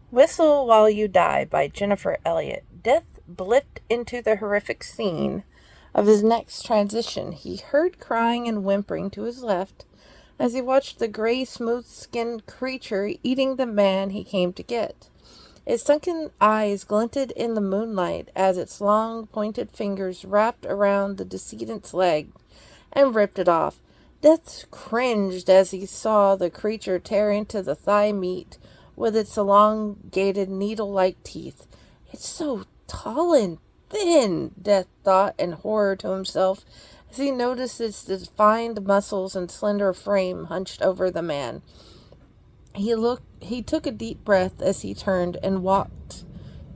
Whistle While You Die by Jennifer Elliott. Death blipped into the horrific scene of his next transition. He heard crying and whimpering to his left as he watched the gray, smooth-skinned creature eating the man he came to get. Its sunken eyes glinted in the moonlight as its long, pointed fingers wrapped around the decedent's leg and ripped it off. Death cringed as he saw the creature tear into the thigh meat with its elongated, needle-like teeth. It's so tall and thin, Death thought in horror to himself as he noticed its defined muscles and slender frame hunched over the man. He took a deep breath as he turned and walked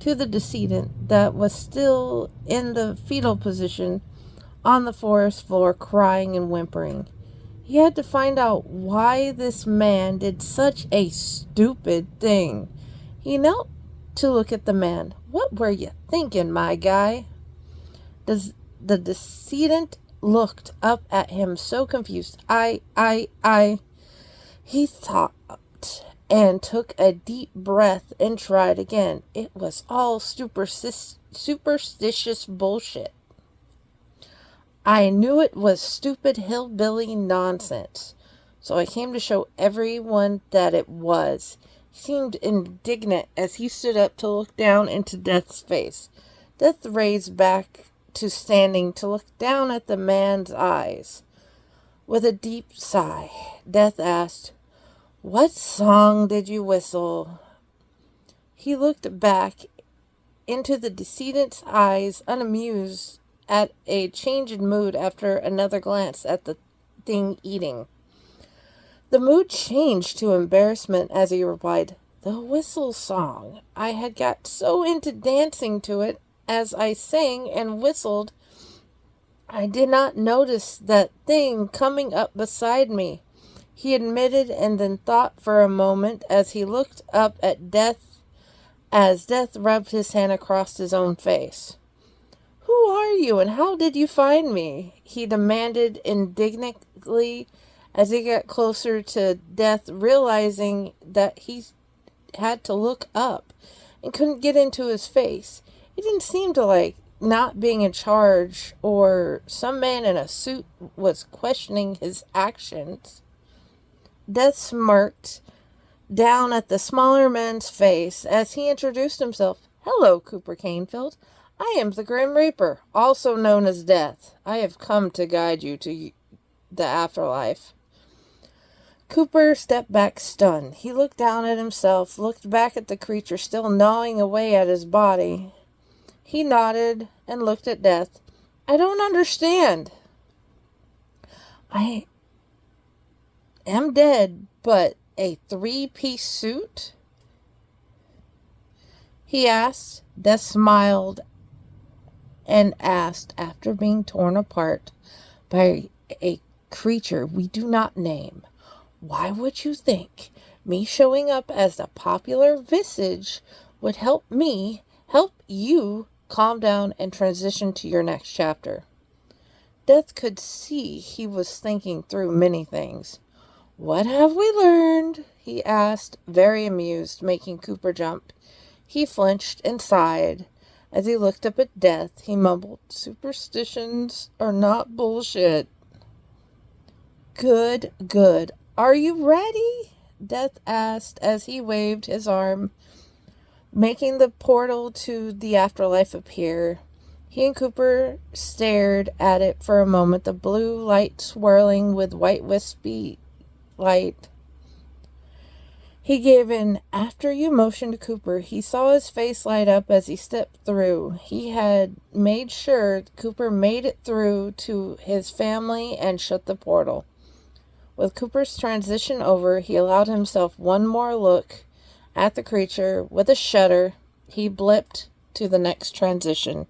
to the decedent that was still in the fetal position on the forest floor, crying and whimpering. He had to find out why this man did such a stupid thing. He knelt to look at the man. "What were you thinking, my guy?" The decedent looked up at him so confused. He thought and took a deep breath and tried again. It was all superstitious bullshit. "I knew it was stupid hillbilly nonsense, so I came to show everyone that it was." He seemed indignant as he stood up to look down into Death's face. Death raised back to standing to look down at the man's eyes. With a deep sigh, Death asked, "What song did you whistle?" He looked back into the decedent's eyes, unamused at a change in mood after another glance at the thing eating. The mood changed to embarrassment as he replied, "The whistle song. I had got so into dancing to it as I sang and whistled, I did not notice that thing coming up beside me," he admitted, and then thought for a moment as he looked up at Death as Death rubbed his hand across his own face. "Who are you and how did you find me?" he demanded indignantly as he got closer to Death, realizing that he had to look up and couldn't get into his face. It didn't seem to like not being in charge or some man in a suit was questioning his actions. Death smirked down at the smaller man's face as he introduced himself. "Hello, Cooper Canfield. I am the Grim Reaper, also known as Death. I have come to guide you to the afterlife." Cooper stepped back stunned. He looked down at himself, looked back at the creature still gnawing away at his body. He nodded and looked at Death. "I don't understand." "I am dead, but a three-piece suit?" he asked. Death smiled and asked, after being torn apart by a creature we do not name, "Why would you think me showing up as the popular visage would help you calm down and transition to your next chapter?" Death could see he was thinking through many things. "What have we learned?" he asked, very amused, making Cooper jump. He flinched and sighed. As he looked up at Death, he mumbled, "Superstitions are not bullshit." Good. "Are you ready?" Death asked as he waved his arm, making the portal to the afterlife appear. He and Cooper stared at it for a moment, the blue light swirling with white wispy light. He gave an "after you" motion to Cooper. He saw his face light up as he stepped through. He had made sure Cooper made it through to his family and shut the portal. With Cooper's transition over, he allowed himself one more look at the creature. With a shudder, he blipped to the next transition.